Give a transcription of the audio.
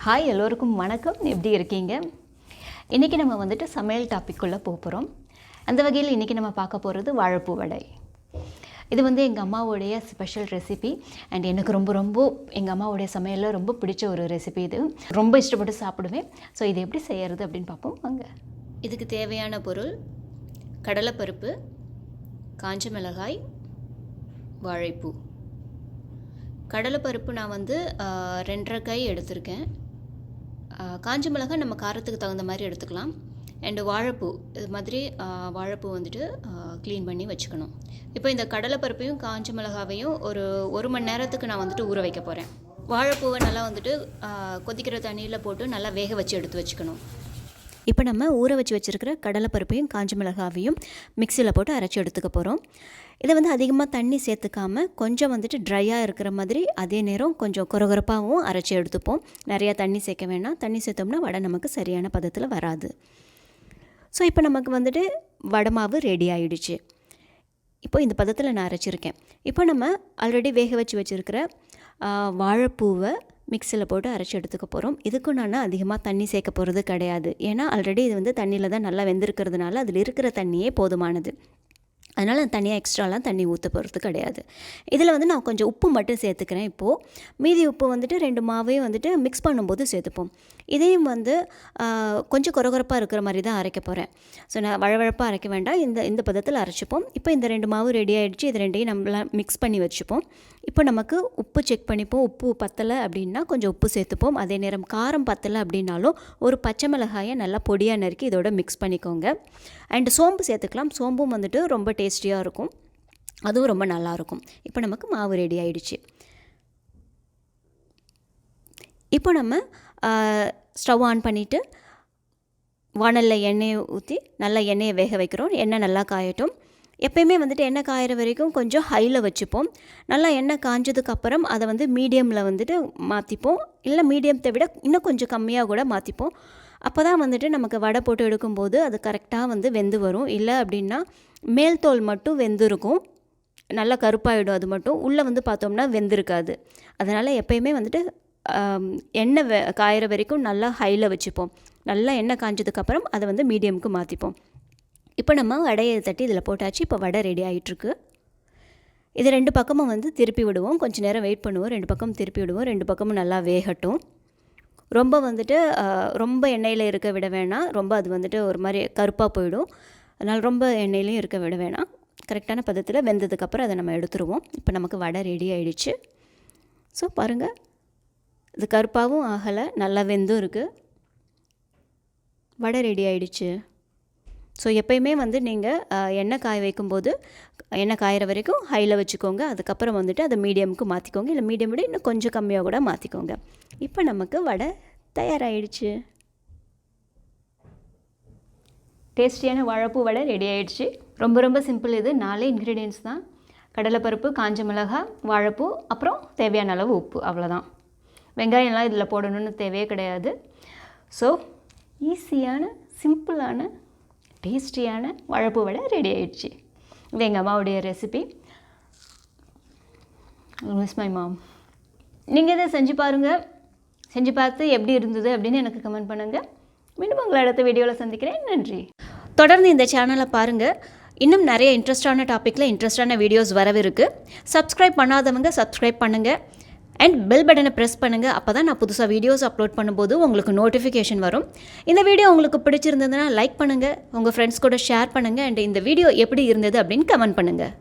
Hi எல்லோருக்கும் வணக்கம். எப்படி இருக்கீங்க? இன்றைக்கி நம்ம வந்துட்டு சமையல் டாப்பிக்குள்ளே போகிறோம். அந்த வகையில் இன்றைக்கி நம்ம பார்க்க போகிறது வாழைப்பூ வடை. இது வந்து எங்கள் அம்மாவுடைய ஸ்பெஷல் ரெசிபி அண்ட் எனக்கு ரொம்ப எங்கள் அம்மாவுடைய சமையலில் ரொம்ப பிடிச்ச ஒரு ரெசிபி. இது ரொம்ப இஷ்டப்பட்டு சாப்பிடுவேன். ஸோ இது எப்படி செய்கிறது அப்படின்னு பார்ப்போம் வாங்க. இதுக்கு தேவையான பொருள் கடலைப்பருப்பு, காஞ்ச மிளகாய், வாழைப்பூ. கடலைப்பருப்பு நான் வந்து 2.5 கை எடுத்திருக்கேன். காஞ்ச மிளகாய் நம்ம காரத்துக்கு தகுந்த மாதிரி எடுத்துக்கலாம். அண்டு வாழைப்பூ, இது மாதிரி வாழைப்பூ வந்துட்டு க்ளீன் பண்ணி வச்சுக்கணும். இப்போ இந்த கடலைப்பருப்பையும் காஞ்ச மிளகாவையும் ஒரு மணி நேரத்துக்கு நான் வந்துட்டு ஊற வைக்க போகிறேன். வாழைப்பூவை நல்லா வந்துட்டு கொதிக்கிற தண்ணியில் போட்டு நல்லா வேக வச்சு எடுத்து வச்சுக்கணும். இப்போ நம்ம ஊற வச்சு வச்சுருக்கிற கடலைப்பருப்பையும் காஞ்ச மிளகாவையும் மிக்சியில் போட்டு அரைச்சி எடுத்துக்க போகிறோம். இதை வந்து அதிகமாக தண்ணி சேர்த்துக்காமல் கொஞ்சம் வந்துட்டு ட்ரையாக இருக்கிற மாதிரி, அதே நேரம் கொஞ்சம் கொரகொரப்பாகவும் அரைச்சி எடுத்துப்போம். நிறையா தண்ணி சேர்க்க வேணாம். தண்ணி சேர்த்தோம்னா வடை நமக்கு சரியான பதத்தில் வராது. ஸோ இப்போ நமக்கு வந்துட்டு வடை மாவு ரெடி ஆகிடுச்சு. இப்போ இந்த பதத்தில் நான் அரைச்சிருக்கேன். இப்போ நம்ம ஆல்ரெடி வேக வச்சு வச்சுருக்கிற வாழைப்பூவை மிக்சியில் போட்டு அரைச்சி எடுத்துக்க போகிறோம். இதுக்கும் நான் அதிகமாக தண்ணி சேர்க்க போகிறது கிடையாது. ஏன்னா ஆல்ரெடி இது வந்து தண்ணியில் தான் நல்லா வெந்திருக்கிறதுனால அதில் இருக்கிற தண்ணியே போதுமானது. அதனால் தனியாக எக்ஸ்ட்ராலாம் தண்ணி ஊற்ற போகிறது கிடையாது. இதில் வந்து நான் கொஞ்சம் உப்பு மட்டும் சேர்த்துக்கிறேன். இப்போது மீதி உப்பு வந்துட்டு 2 மாவையும் வந்துட்டு மிக்ஸ் பண்ணும்போது சேர்த்துப்போம். இதையும் வந்து கொஞ்சம் கொரகொரப்பாக இருக்கிற மாதிரி தான் அரைக்க போகிறேன். ஸோ நான் வழவழப்பாக அரைக்க வேண்டாம். இந்த பதத்தில் அரைச்சிப்போம். இப்போ இந்த 2 மாவு ரெடி ஆகிடுச்சு. இது ரெண்டையும் நம்மளாம் மிக்ஸ் பண்ணி வச்சுப்போம். இப்போ நமக்கு உப்பு செக் பண்ணிப்போம். உப்பு பத்தலை அப்படின்னா கொஞ்சம் உப்பு சேர்த்துப்போம். அதே நேரம் காரம் பத்தலை அப்படின்னாலும் ஒரு பச்சை மிளகாயை நல்லா பொடியாக நறுக்கி இதோட மிக்ஸ் பண்ணிக்கோங்க. அண்டு சோம்பு சேர்த்துக்கலாம். சோம்பும் வந்துட்டு ரொம்ப டேஸ்டியாக இருக்கும். அதுவும் ரொம்ப நல்லாயிருக்கும். இப்போ நமக்கு மாவு ரெடி ஆகிடுச்சு. இப்போ நம்ம ஸ்டவ் ஆன் பண்ணிவிட்டு வானலில் எண்ணெயை ஊற்றி நல்லா எண்ணெயை வேக வைக்கிறோம். எண்ணெய் நல்லா காயட்டும். எப்போயுமே வந்துட்டு எண்ணெய் காயிற வரைக்கும் கொஞ்சம் ஹையில் வச்சுப்போம். நல்லா எண்ணெய் காஞ்சதுக்கப்புறம் அதை வந்து மீடியமில் வந்துட்டு மாற்றிப்போம். இல்லை மீடியத்தை விட இன்னும் கொஞ்சம் கம்மியாக கூட மாற்றிப்போம். அப்போ தான் வந்துட்டு நமக்கு வடை போட்டு எடுக்கும்போது அது கரெக்டாக வந்து வெந்து வரும். இல்லை அப்படின்னா மேல் தோல் மட்டும் வெந்திருக்கும், நல்லா கருப்பாகிடும். அது மட்டும் உள்ளே வந்து பார்த்தோம்னா வெந்திருக்காது. அதனால் எப்போயுமே வந்துட்டு எண்ணெய் காயிற வரைக்கும் நல்லா ஹையில் வச்சுப்போம். நல்லா எண்ணெய் காஞ்சதுக்கப்புறம் அதை வந்து மீடியமுக்கு மாற்றிப்போம். இப்போ நம்ம வடையை தட்டி இதில் போட்டாச்சு. இப்போ வடை ரெடி ஆகிட்டுருக்கு. இது 2 பக்கமும் வந்து திருப்பி விடுவோம். கொஞ்சம் நேரம் வெயிட் பண்ணுவோம். 2 பக்கம் திருப்பி விடுவோம். 2 பக்கமும் நல்லா வேகட்டும். ரொம்ப வந்துட்டு ரொம்ப எண்ணெயில் இருக்க விட வேணாம். ரொம்ப அது வந்துட்டு ஒரு மாதிரி கருப்பாக போயிடும். அதனால் ரொம்ப எண்ணெயிலையும் இருக்க விட வேணாம். கரெக்டான பதத்தில் வெந்ததுக்கப்புறம் அதை நம்ம எடுத்துருவோம். இப்போ நமக்கு வடை ரெடி ஆகிடுச்சு. ஸோ பாருங்கள், இது கருப்பாகவும் ஆகலை, நல்லா வெந்தும் இருக்குது. வடை ரெடி ஆகிடுச்சு. ஸோ எப்போயுமே வந்து நீங்கள் எண்ணெய் காய வைக்கும்போது எண்ணெய் காயிற வரைக்கும் ஹையில் வச்சுக்கோங்க. அதுக்கப்புறம் வந்துட்டு அதை மீடியமுக்கு மாற்றிக்கோங்க. இல்லை மீடியம் விட இன்னும் கொஞ்சம் கம்மியாக கூட மாற்றிக்கோங்க. இப்போ நமக்கு வடை தயாராகிடுச்சு. டேஸ்டியான வாழைப்பூ வடை ரெடி ஆகிடுச்சு. ரொம்ப சிம்பிள். இது 4 இன்க்ரீடியன்ட்ஸ் தான். கடலைப்பருப்பு, காஞ்ச மிளகாய், வாழைப்பூ, அப்புறம் தேவையான அளவு உப்பு, அவ்வளோதான். வெங்காயம்லாம் இதில் போடணும்னு தேவையே கிடையாது. ஸோ ஈஸியான சிம்பிளான டேஸ்டியான வாழைப்பூ வடை ரெடி ஆகிடுச்சு. இது எங்கள் அம்மாவுடைய ரெசிபி. Miss my mom. நீங்கள் இதை செஞ்சு பாருங்கள். செஞ்சு பார்த்து எப்படி இருந்தது அப்படின்னு எனக்கு கமெண்ட் பண்ணுங்கள். மீண்டும் உங்களை அடுத்த வீடியோவில் சந்திக்கிறேன். நன்றி. தொடர்ந்து இந்த சேனலை பாருங்கள். இன்னும் நிறைய இன்ட்ரெஸ்டான டாப்பிக்கில் இன்ட்ரெஸ்டான வீடியோஸ் வரவிருக்கு. சப்ஸ்கிரைப் பண்ணாதவங்க சப்ஸ்கிரைப் பண்ணுங்கள். அண்ட் பெல் பட்டனை ப்ரெஸ் பண்ணுங்கள். அப்போ தான் நான் புதுசாக வீடியோஸ் அப்லோட் பண்ணும்போது உங்களுக்கு நோட்டிஃபிகேஷன் வரும். இந்த வீடியோ உங்களுக்கு பிடிச்சிருந்ததுன்னா லைக் பண்ணுங்கள், உங்கள் ஃப்ரெண்ட்ஸ் கூட ஷேர் பண்ணுங்கள். அண்ட் இந்த வீடியோ எப்படி இருந்தது அப்படின்னு கமெண்ட் பண்ணுங்கள்.